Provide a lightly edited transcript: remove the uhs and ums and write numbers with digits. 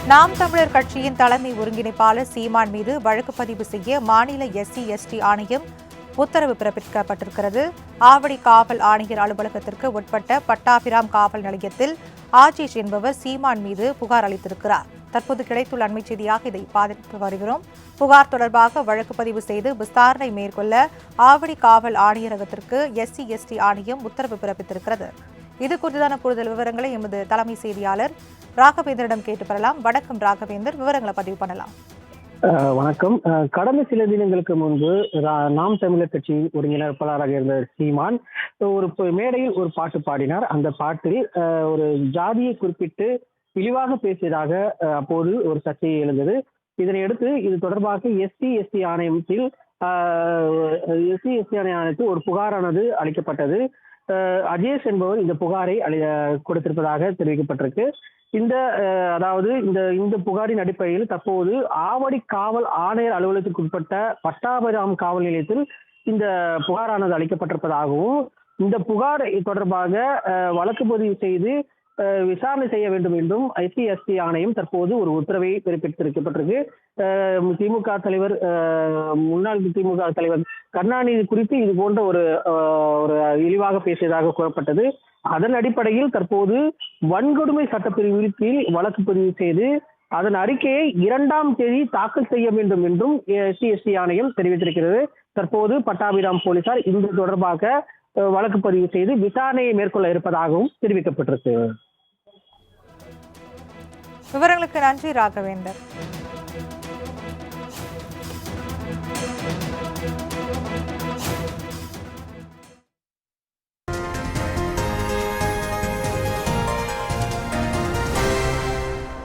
நாம் தமிழர் கட்சியின் தலைமை ஒருங்கிணைப்பாளர் சீமான் மீது வழக்கு பதிவு செய்ய மாநில SC/ST ஆணையம் உத்தரவு பிறப்பிக்கப்பட்டிருக்கிறது. ஆவடி காவல் ஆணையர் அலுவலகத்திற்கு உட்பட்ட பட்டாபிராம் காவல் நிலையத்தில் ஆஜேஷ் என்பவர் சீமான் மீது புகார் அளித்திருக்கிறார். தற்போது கிடைத்துள்ள அண்மைச் செய்தியாக இதை பார்த்து வருகிறோம். புகார் தொடர்பாக வழக்கு பதிவு செய்து விசாரணை மேற்கொள்ள ஆவடி காவல் ஆணையரகத்திற்கு SC/ST ஆணையம் உத்தரவு பிறப்பித்திருக்கிறது. இது குறித்தான கூடுதல் விவரங்களை எமது தலைமை செய்தியாளர் ராகவேந்தரிடம் கேட்டு பெறலாம். வணக்கம் ராகவேந்தர், விவரங்களை பதிவு பண்ணலாம். வணக்கம். கடந்த சில தினங்களுக்கு முன்பு நாம் தமிழர் கட்சியின் ஒருங்கிணைப்பாளராக இருந்த சீமான் ஒரு மேடையில் ஒரு பாட்டு பாடினார். அந்த பாட்டில் ஒரு ஜாதியை குறிப்பிட்டு இழிவாக பேசியதாக அப்போது ஒரு சர்ச்சை எழுந்தது. இதனையடுத்து இது தொடர்பாக SC/ST ஆணையத்தில் ஒரு புகாரானது அளிக்கப்பட்டது. அஜேஷ் என்பவர் இந்த புகாரை கொடுத்திருப்பதாக தெரிவிக்கப்பட்டிருக்கு. இந்த புகாரின் அடிப்படையில் தற்போது ஆவடி காவல் ஆணையர் அலுவலகத்திற்கு உட்பட்ட பட்டாபிராம் காவல் நிலையத்தில் இந்த புகாரானது அளிக்கப்பட்டிருப்பதாகவும், இந்த புகார் தொடர்பாக வழக்கு பதிவு செய்து விசாரணை செய்ய வேண்டும் என்றும் SC/ST ஆணையம் தற்போது ஒரு உத்தரவை பிறப்பித்திருக்கப்பட்டிருக்கு. முன்னாள் திமுக தலைவர் கருணாநிதி குறித்து இது போன்ற ஒரு இழிவாக பேசியதாக கூறப்பட்டது. அதன் அடிப்படையில் தற்போது வன்கொடுமை சட்டப்பிரிவின் கீழ் வழக்கு பதிவு செய்து அதன் அறிக்கையை 2ஆம் தேதி தாக்கல் செய்ய வேண்டும் என்றும் SC/ST ஆணையம் தெரிவித்திருக்கிறது. தற்போது பட்டாபிராம் போலீசார் இது தொடர்பாக வழக்கு பதிவு செய்து விசாரணையை மேற்கொள்ள இருப்பதாகவும் தெரிவிக்கப்பட்டிருக்கு. விவரங்களுக்கு நன்றி ராகவேந்தர்.